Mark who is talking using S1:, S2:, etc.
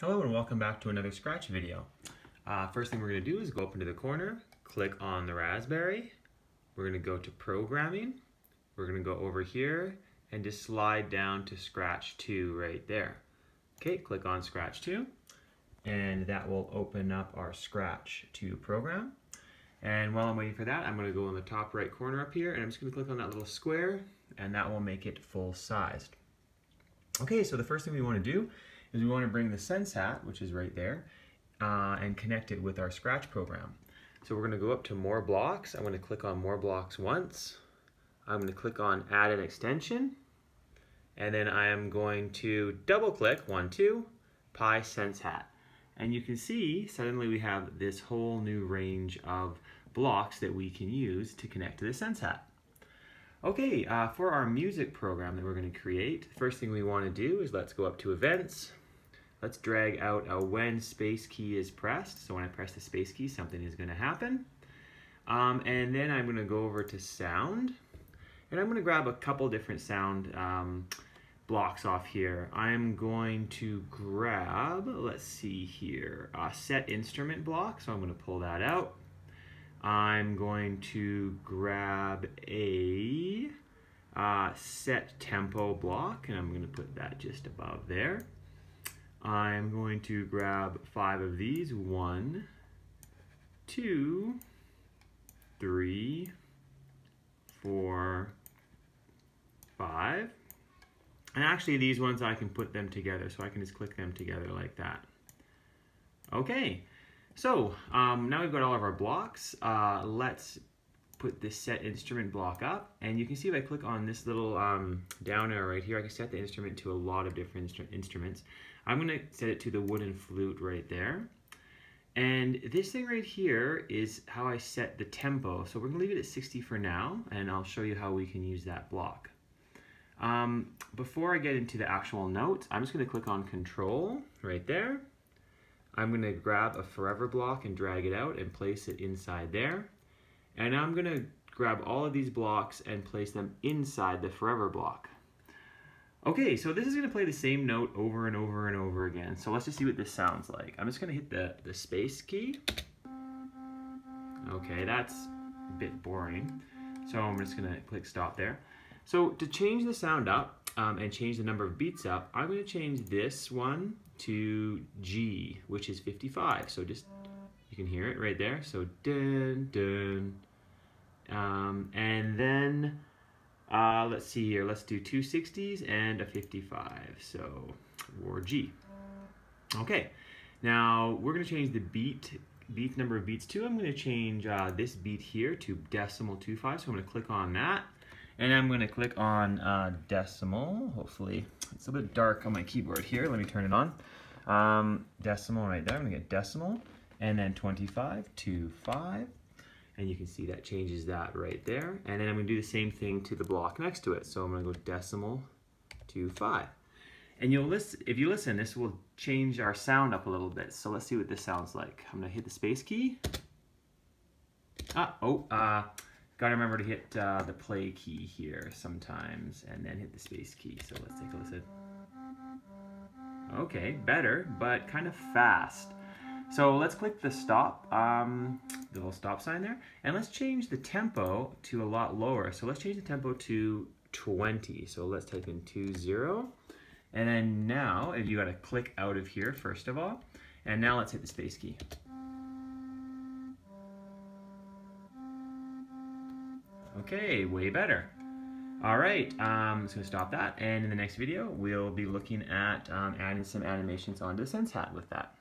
S1: Hello and welcome back to another Scratch video. First thing we're going to do is go up into the corner, click on the Raspberry. We're going to go to Programming. We're going to go over here and just slide down to Scratch 2 right there. Okay, click on Scratch 2 and that will open up our Scratch 2 program. And while I'm waiting for that, I'm going to go in the top right corner up here and I'm just going to click on that little square and that will make it full sized. Okay, so the first thing we want to do is we want to bring the Sense Hat, which is right there, and connect it with our Scratch program. So we're going to go up to More Blocks. I'm going to click on More Blocks once. I'm going to click on Add an Extension. And then I am going to double click, 1, 2, Pi Sense Hat. And you can see suddenly we have this whole new range of blocks that we can use to connect to the Sense Hat. Okay, for our music program that we're going to create, the first thing we want to do is let's go up to Events. Let's drag out a when space key is pressed. So when I press the space key, something is going to happen. And then I'm going to go over to Sound. And I'm going to grab a couple different sound blocks off here. I'm going to grab, let's see here, a Set Instrument block. So I'm going to pull that out. I'm going to grab a Set Tempo block. And I'm going to put that just above there. I'm going to grab 5 of these. 1, 2, 3, 4, 5. And actually these ones I can put them together, so I can just click them together like that. Okay, so now we've got all of our blocks. Let's put this Set Instrument block up, and you can see if I click on this little down arrow right here, I can set the instrument to a lot of different instruments. I'm going to set it to the wooden flute right there. And this thing right here is how I set the tempo. So we're going to leave it at 60 for now, and I'll show you how we can use that block. Before I get into the actual notes, I'm just going to click on Control right there. I'm going to grab a Forever block and drag it out and place it inside there. And I'm going to grab all of these blocks and place them inside the Forever block. Okay, so this is going to play the same note over and over and over again. So let's just see what this sounds like. I'm just going to hit the space key. Okay, that's a bit boring. So I'm just going to click stop there. So to change the sound up and change the number of beats up, I'm going to change this one to G, which is 55. So just, you can hear it right there. So dun, dun. And then let's see here, let's do 2 60s and a 55, so, or G. Okay, now we're going to change the beat number of beats too. I'm going to change this beat here to decimal 25, so I'm going to click on that. And I'm going to click on decimal, hopefully. It's a bit dark on my keyboard here, let me turn it on. Decimal right there, I'm going to get decimal, and then 25 to 5. And you can see that changes that right there. And then I'm going to do the same thing to the block next to it. So I'm going to go decimal to 5. And if you listen, this will change our sound up a little bit. So let's see what this sounds like. I'm going to hit the space key. Got to remember to hit the play key here sometimes and then hit the space key. So let's take a listen. Okay, better, but kind of fast. So let's click the stop, the little stop sign there, and let's change the tempo to a lot lower. So let's change the tempo to 20. So let's type in 20. And then now, if you got to click out of here first of all, and now let's hit the space key. Okay, way better. All right, I'm just gonna stop that, and in the next video, we'll be looking at adding some animations onto the Sense Hat with that.